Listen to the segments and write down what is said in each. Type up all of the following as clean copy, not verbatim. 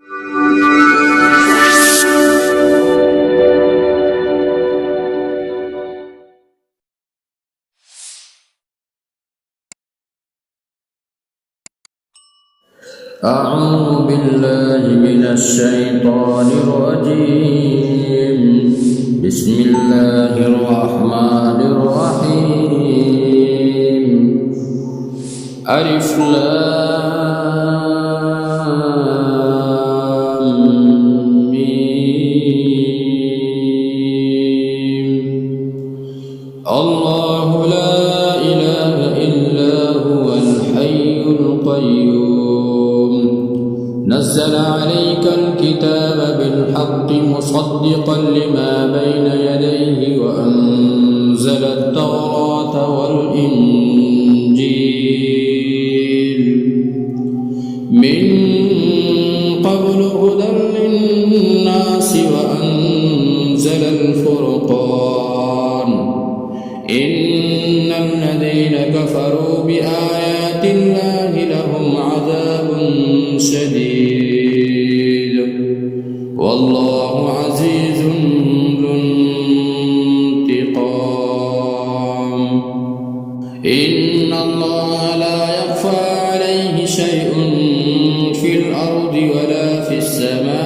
أعوذ بالله من الشيطان الرجيم. بسم الله الرحمن الرحيم. ألف لام ميم. الله لا إله إلا هو الحي القيوم. نزل عليك الكتاب بالحق مصدقا لما بين يديه وأنزل التوراة والإنجيل من قبل هدى للناس وأنزل الفرقان. إن الذين كفروا بآيات الله لهم عذاب شديد والله عزيز ذو انتقام. إن الله لا يخفى عليه شيء في الأرض ولا في السماء.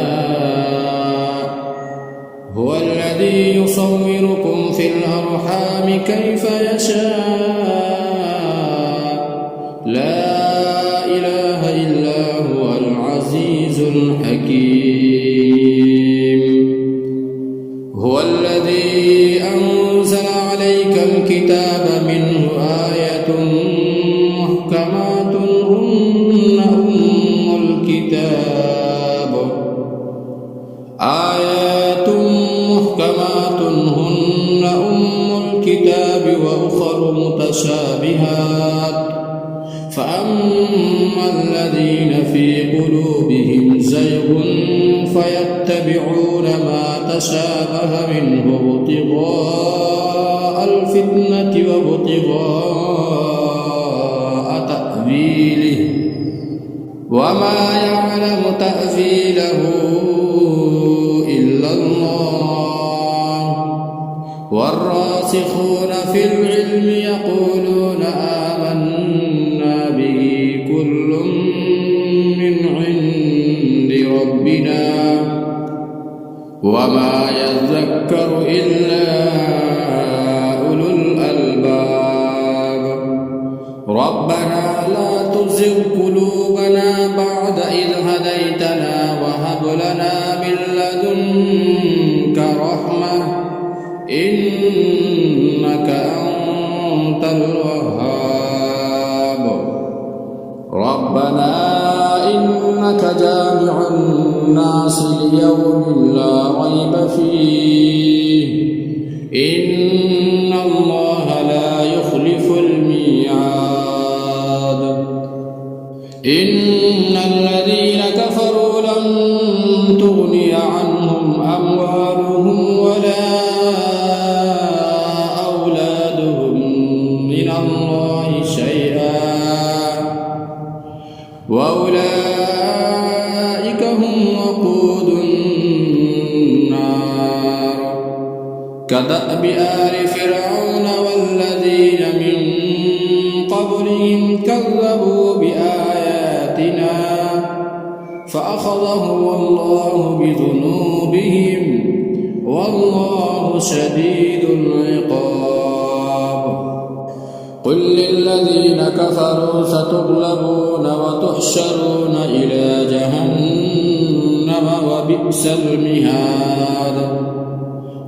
هو الذي يصوركم في الأرحام كيف يشاء. لا إله إلا هو العزيز الحكيم. هو الذي أنزل عليك الكتاب منه آية محكمات هن أم الكتاب. آيات محكمات هن أم الكتاب وأخر متشابهات. فأما الذين في قلوبهم زيغ فيتبعون ما تشابه منه ابتغاء الفتنة وابتغاء تأويله وما يعلم تأويله إلا الله. والراسخون في العلم يقولون آمنا به كل من عند ربنا وما يذكر إلا أولو الألباب. ربنا لا تزغ قلوبنا بعد إذ هديتنا وهب لنا من لدنك رحمة إنك أنت الوهاب. ربنا إنك جامع الناس ليوم لا ريب فيه إن الله لا يخلف الميعاد. إن الذين كفروا لن تغني عنهم أموالهم ولا أولادهم من الله شيئا وأولئك هم وقود النار. كدأب آل فرعون والذين من قبلهم كذبوا بآياتنا فأخذهم الله بذنوبهم والله شديد العقاب. قل للذين كفروا ستغلبون وتحشرون إلى جهنم وبئس المهاد.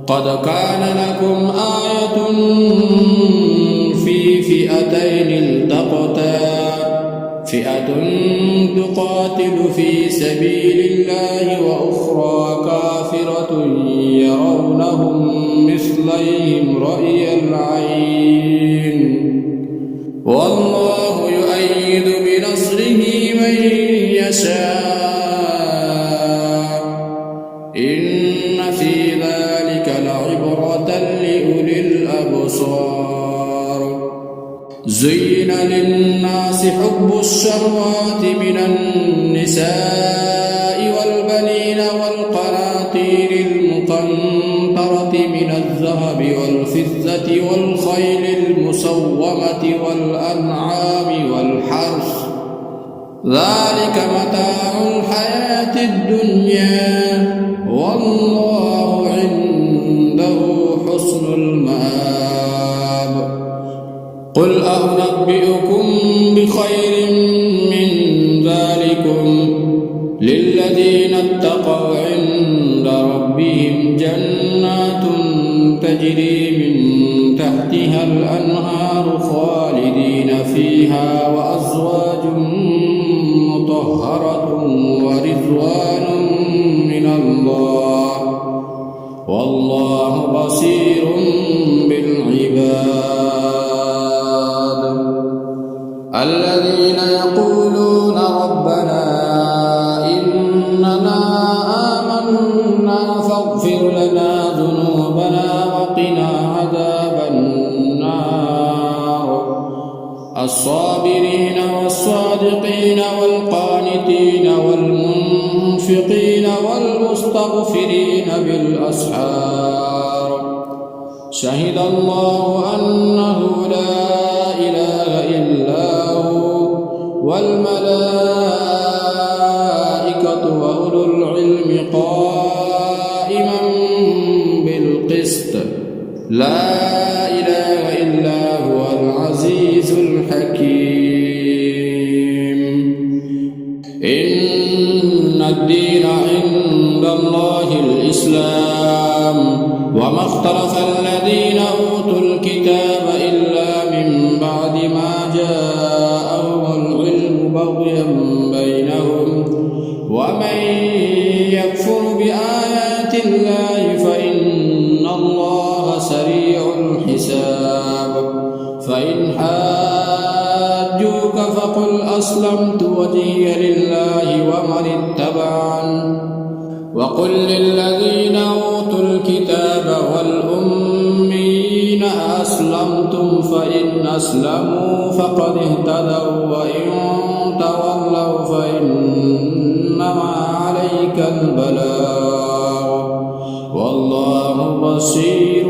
قد كان لكم آية في فئتين التقتا فئة تقاتل في سبيل الله وأخرى كافرة يرونهم مثليهم رأي العين والله يؤيد بنصره من يشاء. إن في ذلك لعبرة لأولي الأبصار. زين للناس حب الشهوات من النساء والبنين والقناطير المقنطرة من الذهب والفضة والخيل المسومة والأنعام والحرث ذلك متاع الحياة الدنيا والله عنده حسن المآب. قل أنبئكم بخير من ذلكم للذين اتقوا عند ربهم جنات تجري من تحتها الأنهار خالدين فيها وأزواج مطهرة ورضوان من الله والله بصير بالعباد. الذين يقولون ربنا إننا آمنا فاغفر لنا ذنوبنا وقنا عذاب النار. الصابرين والصادقين والقانتين والمنفقين والمستغفرين بالأسحار. شهد الله أنه لا إله إلا هو والملائكة وأولو العلم قائما بالقسط لا إله إلا هو العزيز الحكيم. إن الدين عند الله الإسلام وما اختلف الذين أوتوا الكتاب إلا من بعد ما جاءهم العلم بغيا بينهم ومن يكفر بآيات الله فإن الله سريع الحساب. فإن حاجوك فقل أسلمت وجهي لله ومن اتبعني وقل للذين أوتوا الكتاب والأميين أسلمتم فإن أسلموا فقد اهتدوا وإن تولوا فإنما عليك البلاغ والله بصير